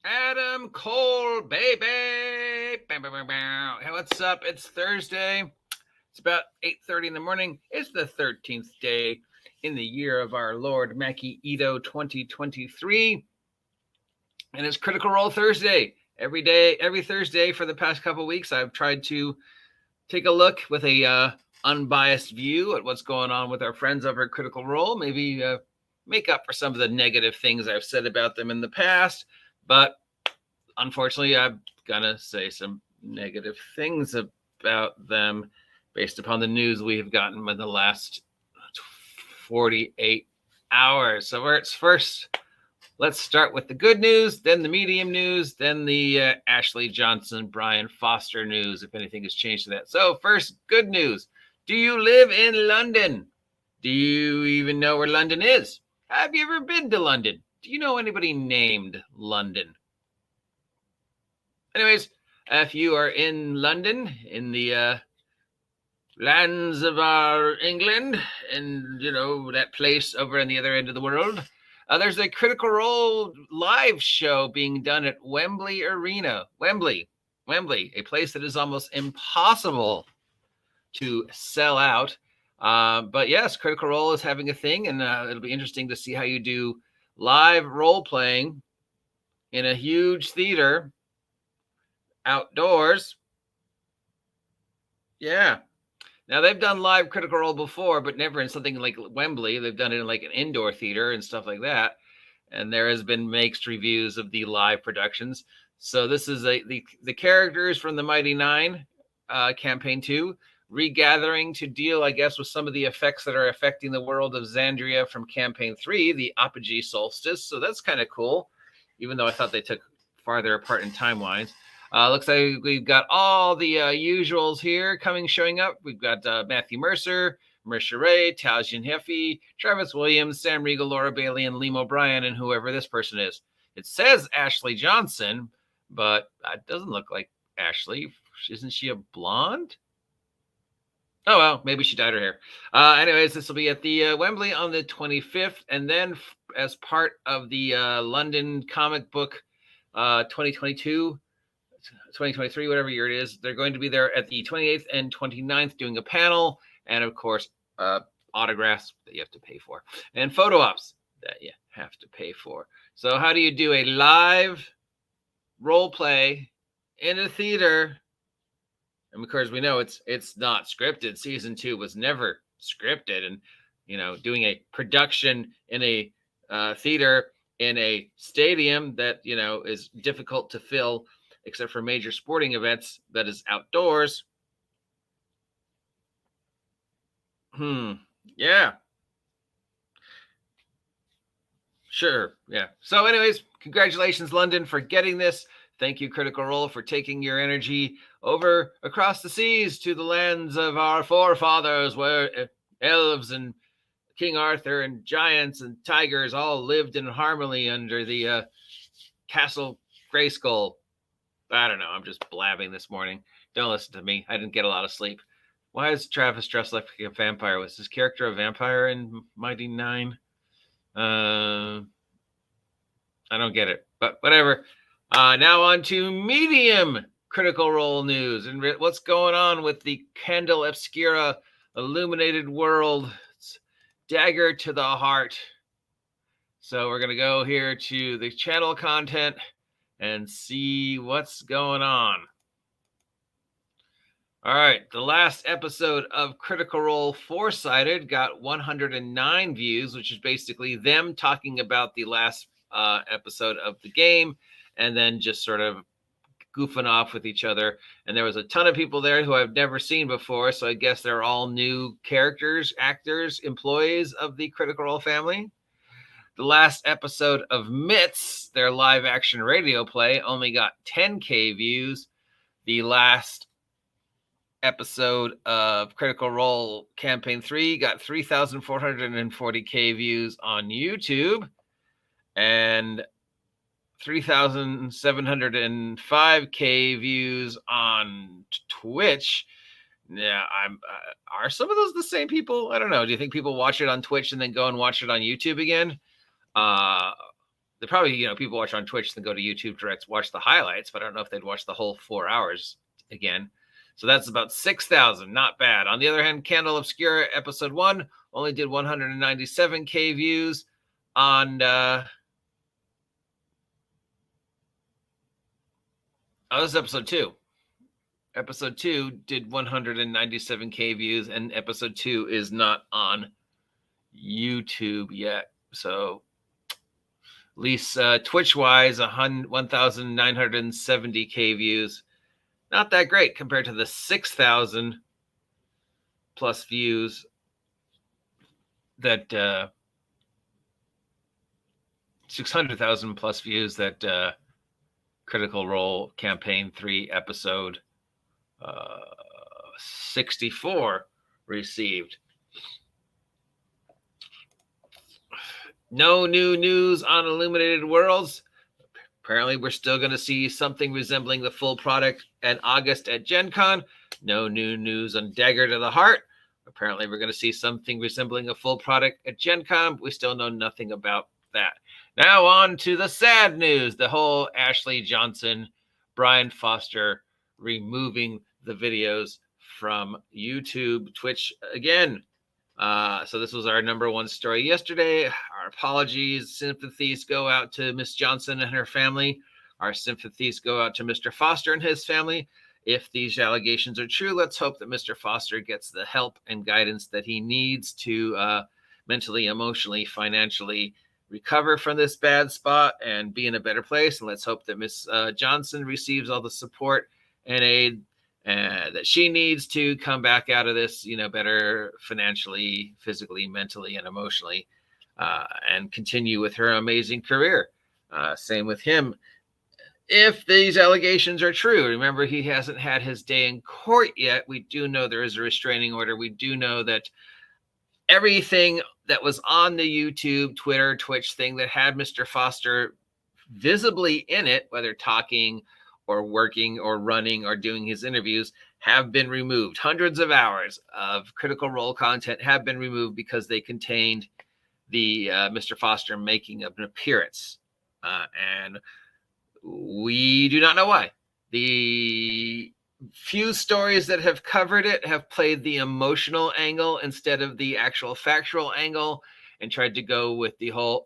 Adam Cole, baby. Bam, bam, bam, bam. Hey, what's up? It's Thursday. It's about 8:30 in the morning. It's the 13th day in the year of our Lord Maki Ito 2023. And it's Critical Role Thursday. Every day, every Thursday for the past couple weeks, I've tried to take a look with a unbiased view at what's going on with our friends over at Critical Role. Maybe make up for some of the negative things I've said about them in the past. But unfortunately, I'm going to say some negative things about them based upon the news we've gotten in the last 48 hours. So let's start with the good news, then the medium news, then the Ashley Johnson, Brian Foster news, if anything has changed to that. So first, good news. Do you live in London? Do you even know where London is? Have you ever been to London? Do you know anybody named London? Anyways, if you are in London, in the lands of our England, and that place over on the other end of the world, there's a Critical Role live show being done at Wembley Arena. Wembley, a place that is almost impossible to sell out. But yes, Critical Role is having a thing, and it'll be interesting to see how you do live role playing in a huge theater outdoors. Yeah. Now, they've done live Critical Role before, but never in something like Wembley. They've done it in like an indoor theater and stuff like that. And there has been mixed reviews of the live productions. So this is the characters from the Mighty Nein Campaign 2 regathering to deal, I guess, with some of the effects that are affecting the world of Xandria from Campaign 3, the Apogee Solstice. So that's kind of cool, even though I thought they took farther apart in timelines. Looks like we've got all the usuals here showing up. We've got Matthew Mercer, Marisha Ray, Taljin Heffy, Travis Williams, Sam Riegel, Laura Bailey, and Liam O'Brien, and whoever this person is. It says Ashley Johnson, but it doesn't look like Ashley. Isn't she a blonde? Oh, well, maybe she dyed her hair. Anyways, this will be at the Wembley on the 25th. And then as part of the London Comic Book 2022, 2023, whatever year it is, they're going to be there at the 28th and 29th doing a panel. And, of course, autographs that you have to pay for. And photo ops that you have to pay for. So how do you do a live role play in a theater? And of course, we know it's not scripted. Season 2 was never scripted. And, doing a production in a theater in a stadium that, is difficult to fill, except for major sporting events, that is outdoors. Yeah. Sure. Yeah. So anyways, congratulations, London, for getting this. Thank you, Critical Role, for taking your energy over across the seas to the lands of our forefathers, where elves and King Arthur and giants and tigers all lived in harmony under the Castle Grayskull. I don't know. I'm just blabbing this morning. Don't listen to me. I didn't get a lot of sleep. Why is Travis dressed like a vampire? Was his character a vampire in Mighty Nein? I don't get it, but whatever. Now on to medium Critical Role news and what's going on with the Candle Obscura Illuminated World. It's Dagger to the Heart. So we're going to go here to the channel content and see what's going on. All right, the last episode of Critical Role Four-Sided got 109 views, which is basically them talking about the last episode of the game and then just sort of goofing off with each other. And there was a ton of people there who I've never seen before, so I guess they're all new characters, actors, employees of the Critical Role family. The last episode of Mitts, their live-action radio play, only got 10K views. The last episode of Critical Role Campaign 3 got 3,440K views on YouTube and 3,705K views on Twitch. Yeah, are some of those the same people? I don't know. Do you think people watch it on Twitch and then go and watch it on YouTube again? they probably, people watch on Twitch and go to YouTube direct, watch the highlights, but I don't know if they'd watch the whole 4 hours again. So that's about 6,000. Not bad. On the other hand, Candle Obscura episode 1 only did 197K views on this is episode 2. Episode 2 did 197K views, and episode 2 is not on YouTube yet. So at least Twitch-wise, 1,970K views. Not that great compared to the 6,000 plus views that 600,000 plus views that Critical Role Campaign 3 episode 64 received. No new news on Illuminated Worlds. Apparently, we're still going to see something resembling the full product in August at Gen Con. No new news on Dagger to the Heart. Apparently, we're going to see something resembling a full product at Gen Con. We still know nothing about that. Now on to the sad news. The whole Ashley Johnson, Brian Foster removing the videos from YouTube, Twitch again. So this was our number one story yesterday. Our apologies, sympathies go out to Miss Johnson and her family. Our sympathies go out to Mr. Foster and his family. If these allegations are true, let's hope that Mr. Foster gets the help and guidance that he needs to mentally, emotionally, financially recover from this bad spot and be in a better place. And let's hope that Miss Johnson receives all the support and aid that she needs to come back out of this, better financially, physically, mentally, and emotionally, and continue with her amazing career. Same with him. If these allegations are true, remember, he hasn't had his day in court yet. We do know there is a restraining order. We do know that everything that was on the YouTube, Twitter, Twitch thing that had Mr. Foster visibly in it, whether talking or working or running or doing his interviews, have been removed. Hundreds of hours of Critical Role content have been removed because they contained the Mr. Foster making of an appearance. And we do not know why. The few stories that have covered it have played the emotional angle instead of the actual factual angle and tried to go with the whole,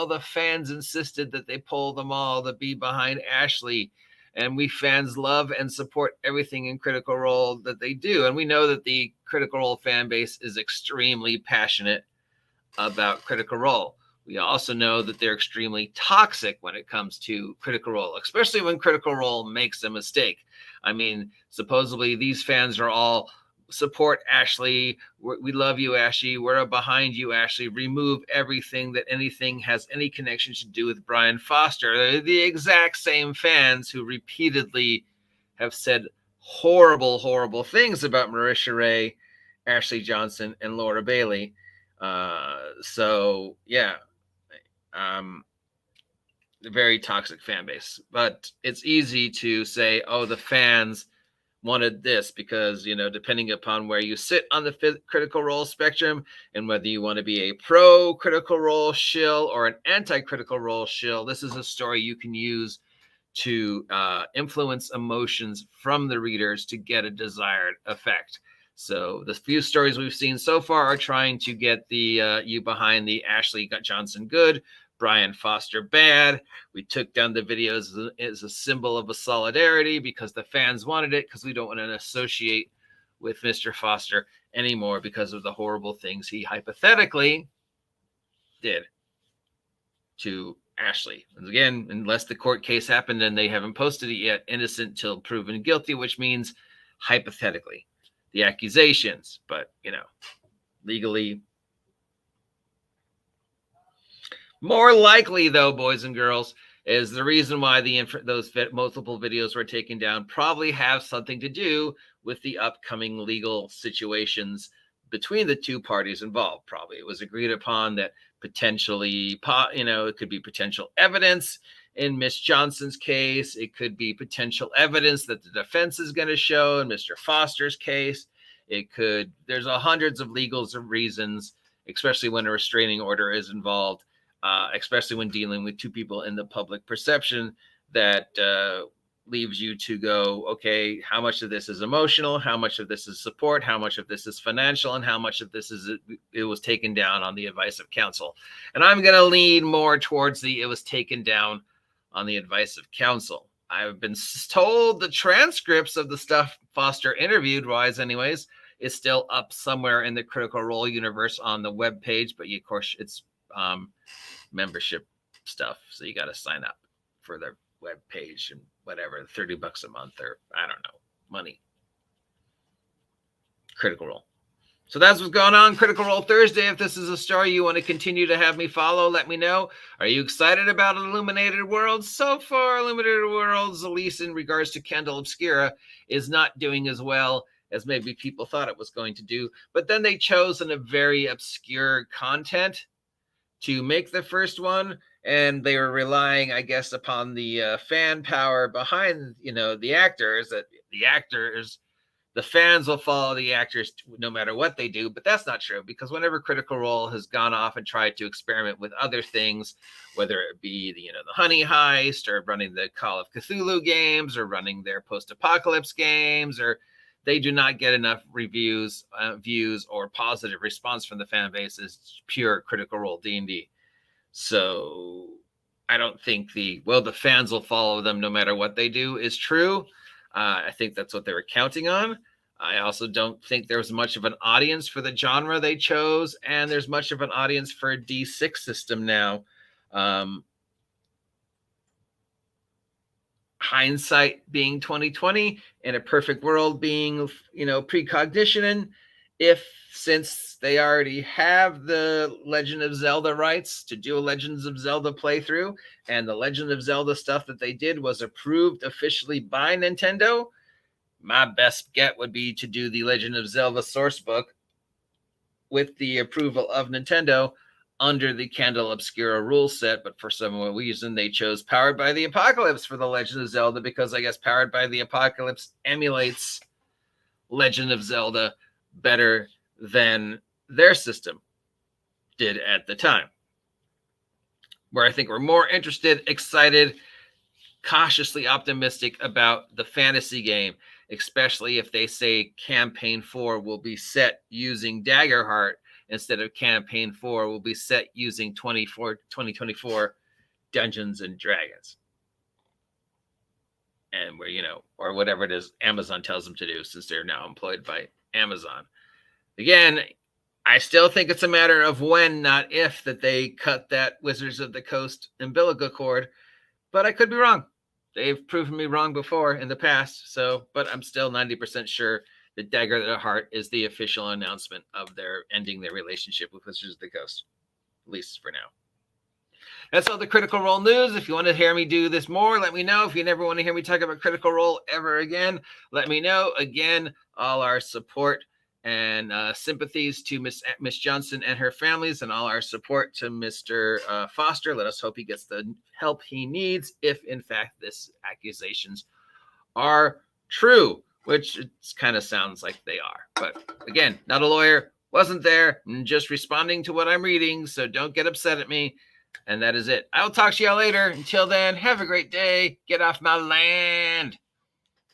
the fans insisted that they pull them all to be behind Ashley. And we fans love and support everything in Critical Role that they do. And we know that the Critical Role fan base is extremely passionate about Critical Role. We also know that they're extremely toxic when it comes to Critical Role, especially when Critical Role makes a mistake. I mean, supposedly these fans are all support Ashley. We love you, Ashley. We're behind you, Ashley. Remove everything that anything has any connection to do with Brian Foster. They're the exact same fans who repeatedly have said horrible, horrible things about Marisha Ray, Ashley Johnson, and Laura Bailey. Very toxic fan base. But it's easy to say, the fans wanted this because, depending upon where you sit on the Critical Role spectrum and whether you want to be a pro Critical Role shill or an anti-Critical Role shill, this is a story you can use to influence emotions from the readers to get a desired effect. So the few stories we've seen so far are trying to get the you behind the Ashley Johnson good, Brian Foster bad. We took down the videos as a symbol of a solidarity because the fans wanted it, because we don't want to associate with Mr. Foster anymore because of the horrible things he hypothetically did to Ashley. And again, unless the court case happened and they haven't posted it yet, innocent till proven guilty, which means hypothetically the accusations, but legally. More likely, though, boys and girls, is the reason why those multiple videos were taken down probably have something to do with the upcoming legal situations between the two parties involved. Probably it was agreed upon that potentially, it could be potential evidence in Miss Johnson's case. It could be potential evidence that the defense is going to show in Mr. Foster's case. There's hundreds of legal reasons, especially when a restraining order is involved, especially when dealing with two people in the public perception that leaves you to go, okay, how much of this is emotional? How much of this is support? How much of this is financial? And how much of this is it was taken down on the advice of counsel? And I'm going to lean more towards it was taken down on the advice of counsel. I've been told the transcripts of the stuff Foster interviewed wise anyways is still up somewhere in the Critical Role universe on the web page, but of course it's membership stuff, so you got to sign up for their web page and whatever, $30 a month or I don't know, money. Critical Role. So that's what's going on. Critical Role Thursday. If this is a story you want to continue to have me follow, let me know. Are you excited about Illuminated Worlds? So far, Illuminated Worlds, at least in regards to Candle Obscura, is not doing as well as maybe people thought it was going to do. But then they chose a very obscure content to make the first one, and they were relying, I guess, upon the fan power behind, the actors, that the fans will follow the actors no matter what they do. But that's not true, because whenever Critical Role has gone off and tried to experiment with other things, whether it be the Honey Heist or running the Call of Cthulhu games or running their post-apocalypse games, or they do not get enough reviews, views, or positive response from the fan base as pure Critical Role D&D. So I don't think the fans will follow them no matter what they do is true. I think that's what they were counting on. I also don't think there was much of an audience for the genre they chose, and there's much of an audience for a D6 system now. Hindsight being 2020, in a perfect world being, precognition. Since they already have the Legend of Zelda rights to do a Legends of Zelda playthrough, and the Legend of Zelda stuff that they did was approved officially by Nintendo, my best get would be to do the Legend of Zelda source book with the approval of Nintendo under the Candle Obscura rule set. But for some reason, they chose Powered by the Apocalypse for the Legend of Zelda, because I guess Powered by the Apocalypse emulates Legend of Zelda better than their system did at the time. Where I think we're more interested, excited, cautiously optimistic about the fantasy game, especially if they say Campaign 4 will be set using Daggerheart instead of Campaign 4 will be set using 2024 Dungeons and Dragons. And where, or whatever it is Amazon tells them to do, since they're now employed by Amazon. Again, I still think it's a matter of when, not if, that they cut that Wizards of the Coast umbilical cord, but I could be wrong. They've proven me wrong before in the past, but I'm still 90% sure that Dagger of the Heart is the official announcement of their ending their relationship with Wizards of the Coast, at least for now. That's all the Critical Role news. If you want to hear me do this more, let me know. If you never want to hear me talk about Critical Role ever again, let me know. Again, all our support and sympathies to Miss Johnson and her families, and all our support to Mr. Foster. Let us hope he gets the help he needs if, in fact, these accusations are true, which it kind of sounds like they are. But again, not a lawyer, wasn't there, just responding to what I'm reading, so don't get upset at me. And that is it. I'll talk to y'all later. Until then, have a great day. Get off my land.